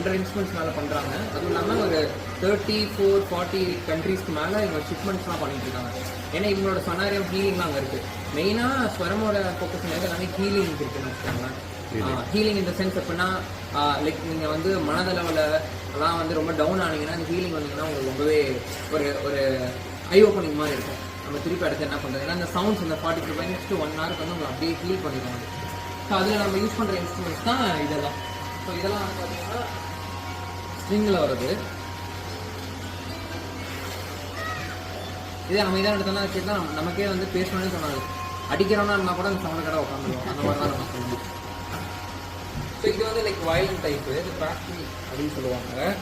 100 instruments மேலே பண்ணுறாங்க. அதுவும் இல்லாமல் ஒரு 34-40 கண்ட்ரீஸ்க்கு மேலே இவங்க ஷிப்மெண்ட்ஸ்லாம் பண்ணிட்டு இருக்காங்க. ஏன்னா இவங்களோட சொனாரியம் ஹீலிங்லாம் அங்கே இருக்குது. மெயினாக ஸ்வரமோட ஃபோக்கஸ் எல்லாமே ஹீலிங் இருக்குன்னு வச்சுக்கோங்களேன். ஹீலிங் இந்த சென்ஸ் எப்படின்னா லைக் நீங்கள் வந்து மனதளவில் எல்லாம் வந்து ரொம்ப டவுன் ஆனீங்கன்னா அந்த ஹீலிங் வந்தீங்கன்னா உங்களுக்கு ரொம்பவே ஒரு ஐ ஓப்பனிங் மாதிரி இருக்கும். நம்ம திருப்பி அடுத்து என்ன பண்ணுறது, ஏன்னா அந்த சவுண்ட்ஸ் இந்த 45 minutes to 1 hour வந்து உங்களை அப்படியே ஹீல் பண்ணிடுவாங்க. ஸோ அதில் நம்ம யூஸ் பண்ணுற இன்ஸ்ட்ருமெண்ட்ஸ் தான் இதெல்லாம். ஸோ இதெல்லாம் வந்து பார்த்தீங்கன்னா ஸ்ட்ரிங்கில் வருது. இதே நம்ம இதான் எடுத்தோம்னா வச்சுன்னா நமக்கே வந்து பேசணும்னு சொன்னாங்க. அடிக்கிறோன்னா இருந்தால் கூட அந்த சவுண்ட் கடை உட்காந்துருவோம். அந்த மாதிரி தான் நம்ம சொல்லணும். ஸோ இது வந்து லைக் வயலின் டைப்பு, இது பிராக்டி அப்படின்னு சொல்லுவாங்க.